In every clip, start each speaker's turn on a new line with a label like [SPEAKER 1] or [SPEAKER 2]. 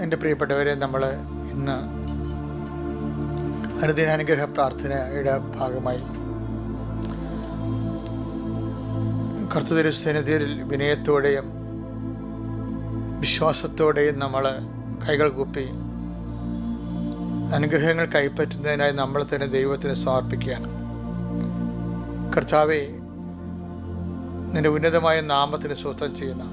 [SPEAKER 1] എൻ്റെ പ്രിയപ്പെട്ടവരെ, നമ്മൾ ഇന്ന് അനുദിനാനുഗ്രഹ പ്രാർത്ഥനയുടെ ഭാഗമായി കർത്തൃസന്നിധിയിൽ വിനയത്തോടെയും വിശ്വാസത്തോടെയും നമ്മൾ കൈകൾ കൂപ്പി അനുഗ്രഹങ്ങൾ കൈപ്പറ്റുന്നതിനായി നമ്മൾ തന്നെ ദൈവത്തിന് സമർപ്പിക്കുകയാണ്. കർത്താവേ, നിന്റെ ഉന്നതമായ നാമത്തിന് സ്വസ്ഥം ചെയ്യുന്ന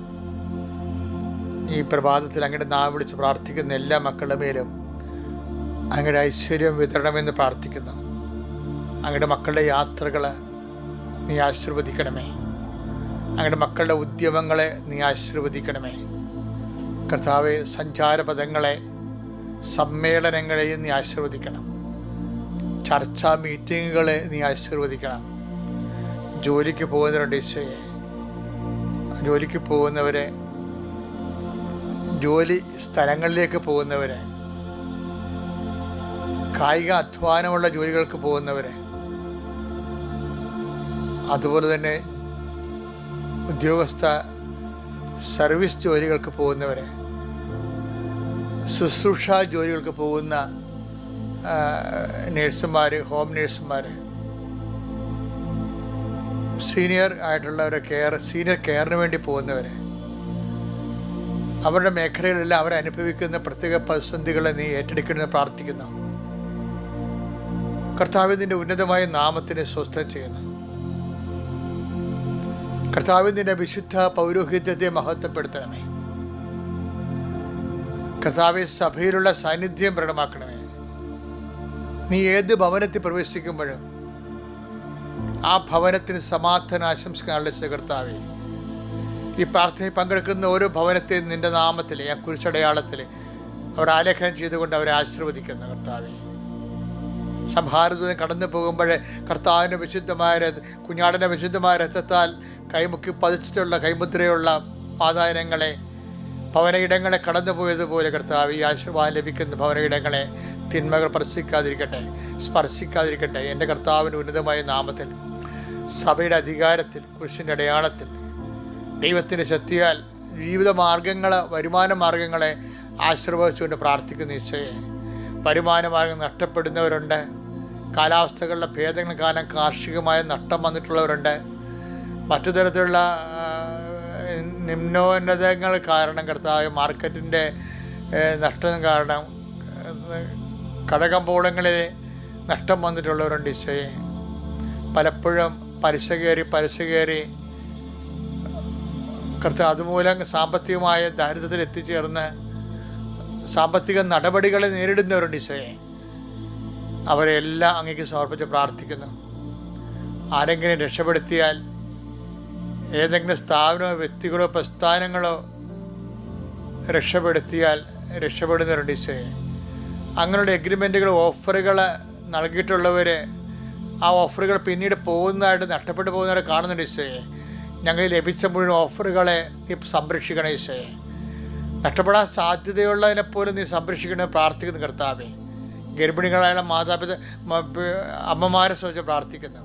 [SPEAKER 1] ഈ പ്രഭാതത്തിൽ അങ്ങയുടെ നാം വിളിച്ച് പ്രാർത്ഥിക്കുന്ന എല്ലാ മക്കളുടെ മേലും അങ്ങയുടെ ഐശ്വര്യം വിതരണമെന്ന് പ്രാർത്ഥിക്കുന്നു. അങ്ങയുടെ മക്കളുടെ യാത്രകൾ നീ ആശീർവദിക്കണമേ. അങ്ങയുടെ മക്കളുടെ ഉദ്യമങ്ങളെ നീ ആശീർവദിക്കണമേ. കർത്താവെ, സഞ്ചാരപഥങ്ങളെ സമ്മേളനങ്ങളെയും നീ ആശീർവദിക്കണം. ചർച്ചാ മീറ്റിങ്ങുകളെ നീ ആശീർവദിക്കണം. ജോലിക്ക് പോകുന്നവരുണ്ട് ഈശോയെ, ജോലിക്ക് പോകുന്നവരെ, ജോലി സ്ഥലങ്ങളിലേക്ക് പോകുന്നവരെ, കായിക അധ്വാനമുള്ള ജോലികൾക്ക് പോകുന്നവരെ, അതുപോലെ തന്നെ ഉദ്യോഗസ്ഥ സർവീസ് ജോലികൾക്ക് പോകുന്നവരെ, ശുശ്രൂഷ ജോലികൾക്ക് പോകുന്ന നേഴ്സുമാർ, ഹോം നേഴ്സുമാർ, സീനിയർ ആയിട്ടുള്ളവരെ, സീനിയർ കെയറിന് വേണ്ടി പോകുന്നവരെ, അവരുടെ മേഖലകളിലെല്ലാം അവരനുഭവിക്കുന്ന പ്രത്യേക പ്രതിസന്ധികളെ നീ ഏറ്റെടുക്കണമെന്ന് പ്രാർത്ഥിക്കുന്നു. കർത്താവിൻ്റെ ഉന്നതമായ നാമത്തിന് സ്വസ്ഥം ചെയ്യുന്നു. കർത്താവിൻ്റെ വിശുദ്ധ പൗരോഹിത്യത്തെ മഹത്വപ്പെടുത്തണമേ. കർത്താവെ, സഭയിലുള്ള സാന്നിധ്യം പ്രകടമാക്കണമേ. നീ ഏത് ഭവനത്തിൽ പ്രവേശിക്കുമ്പോഴും ആ ഭവനത്തിന് സമാധാന ആശംസകളുടെ കർത്താവെ, ഈ പ്രാർത്ഥനയിൽ പങ്കെടുക്കുന്ന ഓരോ ഭവനത്തെയും നിന്റെ നാമത്തിൽ, ആ കുരിശടയാളത്തിൽ അവർ ആലേഖനം ചെയ്തുകൊണ്ട് അവരെ ആശീർവദിക്കുന്ന കർത്താവെ, സംഹാരദൂതൻ കടന്നു പോകുമ്പോൾ കർത്താവിൻ്റെ വിശുദ്ധമായ കുഞ്ഞാടിൻ്റെ വിശുദ്ധമായ രക്തത്താൽ കൈമുക്കി പതിച്ചിട്ടുള്ള കൈമുദ്രയുള്ള പാദായനങ്ങളെ, ഭവനയിടങ്ങളെ കടന്നുപോയതുപോലെ കർത്താവ്, ഈ ആശീർവാദം ലഭിക്കുന്ന ഭവനയിടങ്ങളെ തിന്മകൾ സ്പർശിക്കാതിരിക്കട്ടെ. എൻ്റെ കർത്താവിൻ്റെ ഉന്നതമായ നാമത്തിൽ, സഭയുടെ അധികാരത്തിൽ, കുരിശിൻ്റെ അടയാളത്തിൽ, ദൈവത്തിൻ്റെ ശക്തിയാൽ ജീവിത മാർഗങ്ങൾ, വരുമാന മാർഗങ്ങളെ ആശീർവദിച്ചുകൊണ്ട് പ്രാർത്ഥിക്കുന്ന ഈശോയെ, വരുമാന മാർഗം നഷ്ടപ്പെടുന്നവരുണ്ട്. കാലാവസ്ഥകളുടെ ഭേദങ്ങൾ കാരണം കാർഷികമായ നഷ്ടം വന്നിട്ടുള്ളവരുണ്ട്. മറ്റു തരത്തിലുള്ള നിമ്നോന്നതങ്ങൾ കാരണം, കർത്താവ്, മാർക്കറ്റിൻ്റെ നഷ്ടം കാരണം കടകമ്പോളങ്ങളിൽ നഷ്ടം വന്നിട്ടുള്ളവരുണ്ട് ഈശോയെ. പലപ്പോഴും പലിശ കയറി കർത്താവ്, അതുമൂലം സാമ്പത്തികമായ ദാരിദ്ര്യത്തിൽ എത്തിച്ചേർന്ന് സാമ്പത്തിക നടപടികളെ നേരിടുന്നവരുണ്ട് ഈശോയെ. അവരെല്ലാം അങ്ങേക്ക് സമർപ്പിച്ച് പ്രാർത്ഥിക്കുന്നു. ആരെങ്കിലും രക്ഷപ്പെടുത്തിയാൽ, ഏതെങ്കിലും സ്ഥാപനമോ വ്യക്തികളോ പ്രസ്ഥാനങ്ങളോ രക്ഷപ്പെടുന്നവരുണ്ട് ഈശോയെ. അങ്ങനെയുള്ള എഗ്രിമെൻറ്റുകൾ, ഓഫറുകൾ നൽകിയിട്ടുള്ളവർ ആ ഓഫറുകൾ പിന്നീട് നഷ്ടപ്പെട്ടു പോകുന്നവരെ കാണുന്നുണ്ട് ഈശോയെ. ഞങ്ങൾ ലഭിച്ച മുഴുവൻ ഓഫറുകളെ നീ സംരക്ഷിക്കണം ഈശോയെ. നഷ്ടപ്പെടാൻ സാധ്യതയുള്ളതിനെപ്പോലും നീ സംരക്ഷിക്കണമെന്ന് പ്രാർത്ഥിക്കുന്നു കർത്താവേ. ഗർഭിണികളായ അമ്മമാരെ സംബന്ധിച്ച് പ്രാർത്ഥിക്കുന്നു.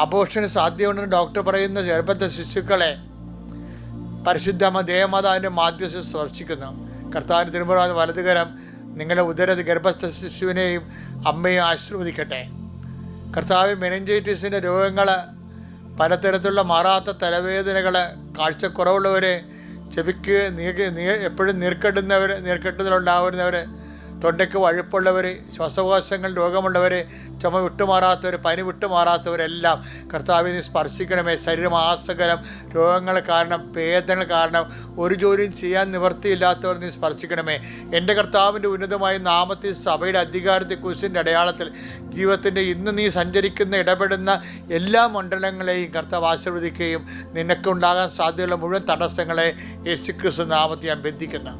[SPEAKER 1] അബോർഷന് സാധ്യതയുണ്ടെന്ന് ഡോക്ടർ പറയുന്ന ഗർഭസ്ഥ ശിശുക്കളെ പരിശുദ്ധ ദേവമാതാവിൻ്റെ മാധ്യസ്ഥ സ്പർശിക്കുന്നു. കർത്താവിൻ്റെ തിരുമുറ വലതുകരം നിങ്ങളുടെ ഗർഭസ്ഥ ശിശുവിനെയും അമ്മയും ആശീർവദിക്കട്ടെ. കർത്താവ്, മെനിഞ്ചൈറ്റിസിൻ്റെ രോഗങ്ങൾ, പലതരത്തിലുള്ള മാറാത്ത തലവേദനകൾ, കാഴ്ചക്കുറവുള്ളവർ, ചെവിക്ക് എപ്പോഴും നീർക്കെട്ടുതലുണ്ടാവുന്നവർ, തൊണ്ടയ്ക്ക് വഴുപ്പുള്ളവർ, ശ്വാസകോശങ്ങൾ രോഗമുള്ളവർ, ചുമ വിട്ടുമാറാത്തവർ, പനി വിട്ടുമാറാത്തവരെല്ലാം കർത്താവിനെ സ്പർശിക്കണമേ. ശരീരമാസകലം രോഗങ്ങൾ കാരണം, വേദനകൾ കാരണം ഒരു ജോലിയും ചെയ്യാൻ നിവൃത്തിയില്ലാത്തവർ നീ സ്പർശിക്കണമേ. എൻ്റെ കർത്താവിൻ്റെ ഉന്നതമായ നാമത്തിൽ, സഭയുടെ അധികാരത്തിൽ, കുരിശിൻ്റെ അടയാളത്തിൽ, ജീവിതത്തിൻ്റെ ഇന്ന് നീ സഞ്ചരിക്കുന്ന ഇടപെടുന്ന എല്ലാ മണ്ഡലങ്ങളെയും കർത്താവ് ആശീർവദിക്കുകയും നിനക്കുണ്ടാകാൻ സാധ്യതയുള്ള മുഴുവൻ തടസ്സങ്ങളെ യേശുക്രിസ്തു നാമത്തിൽ ഞാൻ ബന്ധിക്കുന്നു.